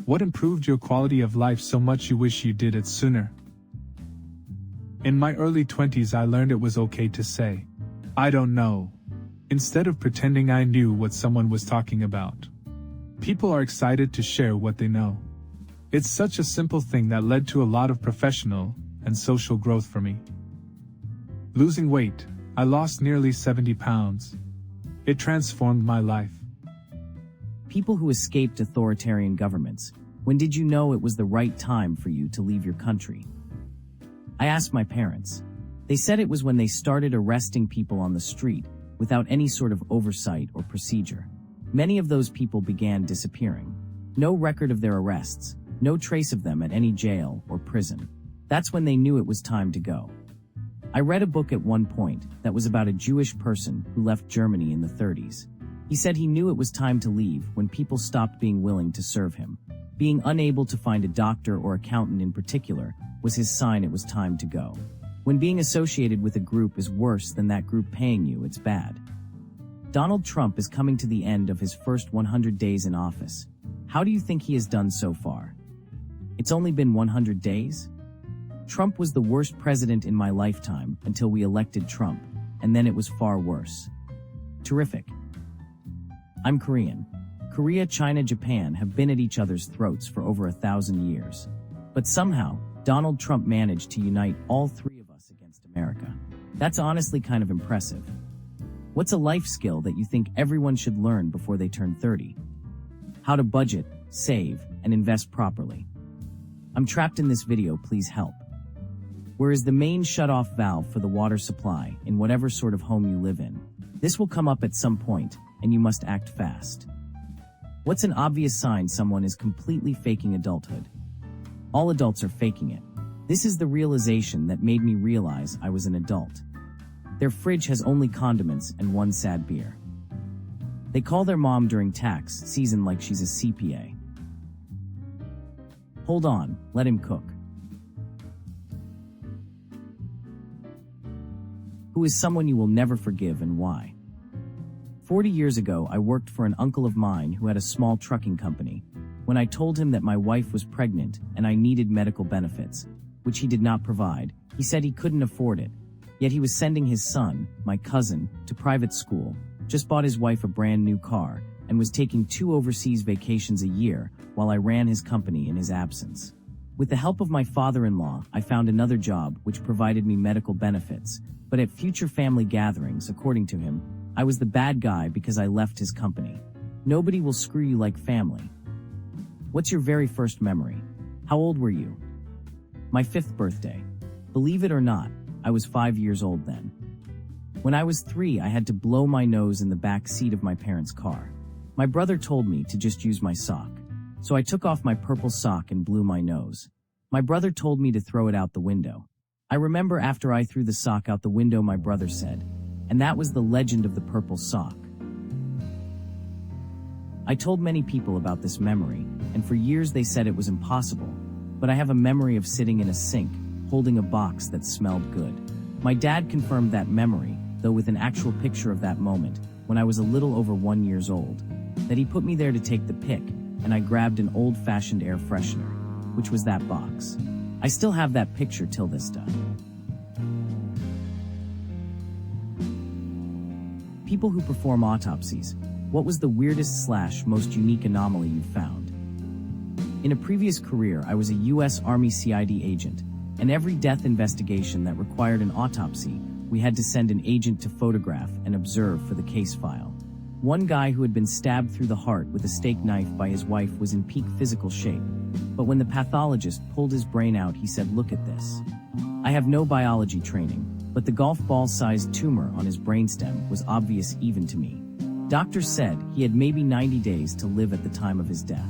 What improved your quality of life so much you wish you did it sooner? In my early 20s I learned it was okay to say, I don't know, instead of pretending I knew what someone was talking about. People are excited to share what they know. It's such a simple thing that led to a lot of professional and social growth for me. Losing weight, I lost nearly 70 pounds. It transformed my life. People who escaped authoritarian governments, when did you know it was the right time for you to leave your country? I asked my parents. They said it was when they started arresting people on the street without any sort of oversight or procedure. Many of those people began disappearing. No record of their arrests, no trace of them at any jail or prison. That's when they knew it was time to go. I read a book at one point that was about a Jewish person who left Germany in the 30s. He said he knew it was time to leave when people stopped being willing to serve him. Being unable to find a doctor or accountant in particular was his sign it was time to go. When being associated with a group is worse than that group paying you, it's bad. Donald Trump is coming to the end of his first 100 days in office. How do you think he has done so far? It's only been 100 days? Trump was the worst president in my lifetime until we elected Trump, and then it was far worse. Terrific. I'm Korean. Korea, China, Japan have been at each other's throats for over 1,000 years. But somehow, Donald Trump managed to unite all three of us against America. That's honestly kind of impressive. What's a life skill that you think everyone should learn before they turn 30? How to budget, save, and invest properly. I'm trapped in this video, please help. Where is the main shut-off valve for the water supply in whatever sort of home you live in? This will come up at some point, and you must act fast. What's an obvious sign someone is completely faking adulthood? All adults are faking it. This is the realization that made me realize I was an adult. Their fridge has only condiments and one sad beer. They call their mom during tax season like she's a CPA. Hold on, let him cook. Who is someone you will never forgive and why? 40 years ago, I worked for an uncle of mine who had a small trucking company. When I told him that my wife was pregnant and I needed medical benefits, which he did not provide, he said he couldn't afford it. Yet he was sending his son, my cousin, to private school, just bought his wife a brand new car, and was taking 2 overseas vacations a year while I ran his company in his absence. With the help of my father-in-law, I found another job which provided me medical benefits, but at future family gatherings, according to him, I was the bad guy because I left his company. Nobody will screw you like family. What's your very first memory? How old were you? My 5th birthday. Believe it or not, I was 5 years old then. When I was 3, I had to blow my nose in the back seat of my parents' car. My brother told me to just use my sock. So I took off my purple sock and blew my nose. My brother told me to throw it out the window. I remember after I threw the sock out the window, my brother said, and that was the legend of the purple sock. I told many people about this memory, and for years they said it was impossible, but I have a memory of sitting in a sink, holding a box that smelled good. My dad confirmed that memory, though with an actual picture of that moment, when I was a little over 1 year old, that he put me there to take the pic, and I grabbed an old-fashioned air freshener, which was that box. I still have that picture till this day. People who perform autopsies. What was the weirdest / most unique anomaly you found? In a previous career, I was a U.S. Army CID agent, and every death investigation that required an autopsy, we had to send an agent to photograph and observe for the case file. One guy who had been stabbed through the heart with a steak knife by his wife was in peak physical shape, but when the pathologist pulled his brain out, he said, "Look at this." I have no biology training, but the golf ball-sized tumor on his brainstem was obvious even to me. Doctors said he had maybe 90 days to live at the time of his death.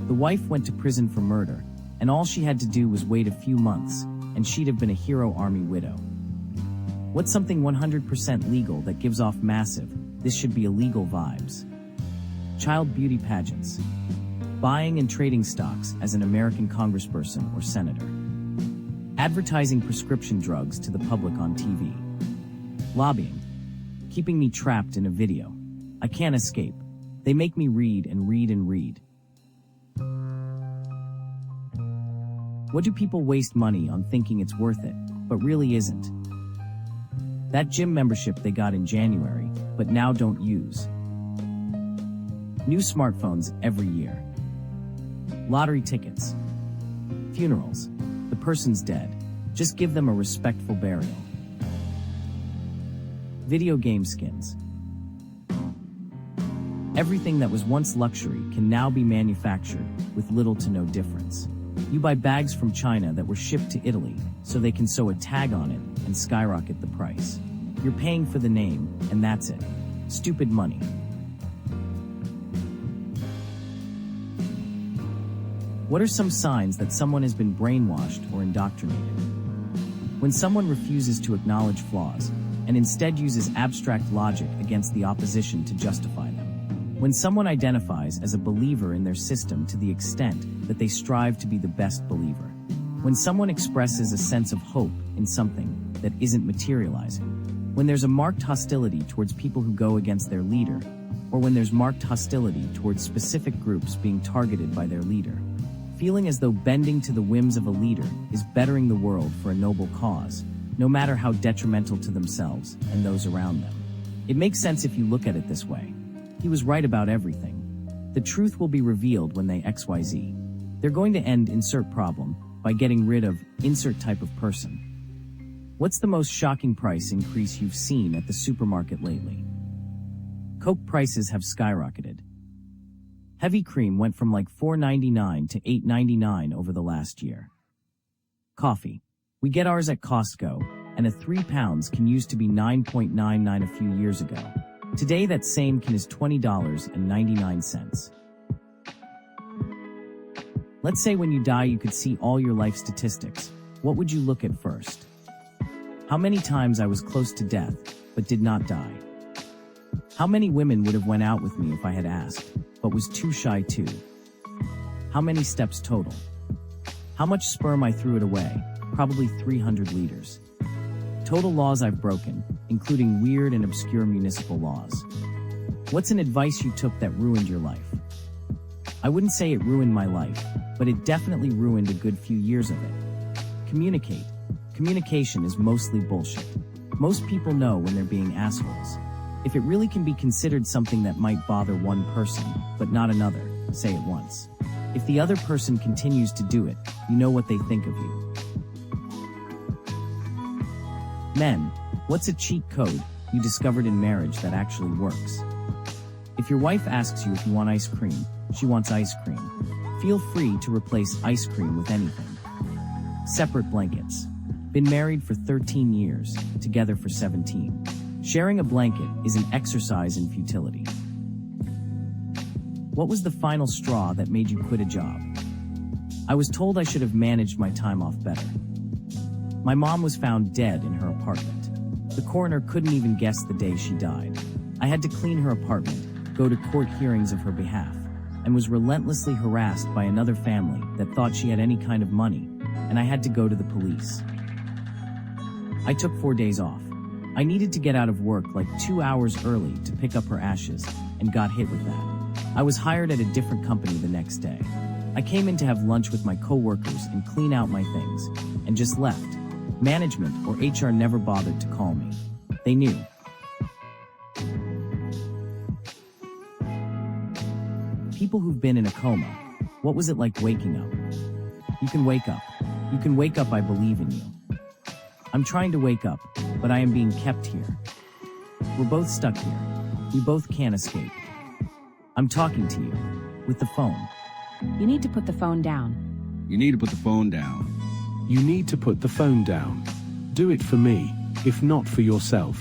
The wife went to prison for murder, and all she had to do was wait a few months, and she'd have been a hero army widow. What's something 100% legal that gives off massive, this should be illegal vibes? Child beauty pageants. Buying and trading stocks as an American congressperson or senator. Advertising prescription drugs to the public on TV. Lobbying. Keeping me trapped in a video. I can't escape. They make me read and read and read. What do people waste money on thinking it's worth it, but really isn't? That gym membership they got in January, but now don't use. New smartphones every year. Lottery tickets. Funerals. The person's dead. Just give them a respectful burial. Video game skins. Everything that was once luxury can now be manufactured with little to no difference. You buy bags from China that were shipped to Italy so they can sew a tag on it and skyrocket the price. You're paying for the name, and that's it. Stupid money. What are some signs that someone has been brainwashed or indoctrinated? When someone refuses to acknowledge flaws and instead uses abstract logic against the opposition to justify them. When someone identifies as a believer in their system to the extent that they strive to be the best believer. When someone expresses a sense of hope in something that isn't materializing. When there's a marked hostility towards people who go against their leader, or when there's marked hostility towards specific groups being targeted by their leader. Feeling as though bending to the whims of a leader is bettering the world for a noble cause, no matter how detrimental to themselves and those around them. It makes sense if you look at it this way. He was right about everything. The truth will be revealed when they XYZ. They're going to end insert problem by getting rid of insert type of person. What's the most shocking price increase you've seen at the supermarket lately? Coke prices have skyrocketed. Heavy cream went from like $4.99 to $8.99 over the last year. Coffee. We get ours at Costco, and a 3 pounds can used to be $9.99 a few years ago. Today that same can is $20.99. Let's say when you die you could see all your life statistics. What would you look at first? How many times I was close to death, but did not die? How many women would have went out with me if I had asked, but was too shy to? How many steps total? How much sperm I threw it away? Probably 300 liters. Total laws I've broken, including weird and obscure municipal laws. What's an advice you took that ruined your life? I wouldn't say it ruined my life, but it definitely ruined a good few years of it. Communicate. Communication is mostly bullshit. Most people know when they're being assholes. If it really can be considered something that might bother one person, but not another, say it once. If the other person continues to do it, you know what they think of you. Men, what's a cheat code you discovered in marriage that actually works? If your wife asks you if you want ice cream, she wants ice cream. Feel free to replace ice cream with anything. Separate blankets. Been married for 13 years, together for 17. Sharing a blanket is an exercise in futility. What was the final straw that made you quit a job? I was told I should have managed my time off better. My mom was found dead in her apartment. The coroner couldn't even guess the day she died. I had to clean her apartment, go to court hearings of her behalf, and was relentlessly harassed by another family that thought she had any kind of money, and I had to go to the police. I took 4 days off. I needed to get out of work like 2 hours early to pick up her ashes, and got hit with that. I was hired at a different company the next day. I came in to have lunch with my coworkers and clean out my things, and just left. Management or HR never bothered to call me. They knew. People who've been in a coma, what was it like waking up? You can wake up. You can wake up, I believe in you. I'm trying to wake up, but I am being kept here. We're both stuck here. We both can't escape. I'm talking to you, with the phone. You need to put the phone down. You need to put the phone down. You need to put the phone down. Do it for me, if not for yourself.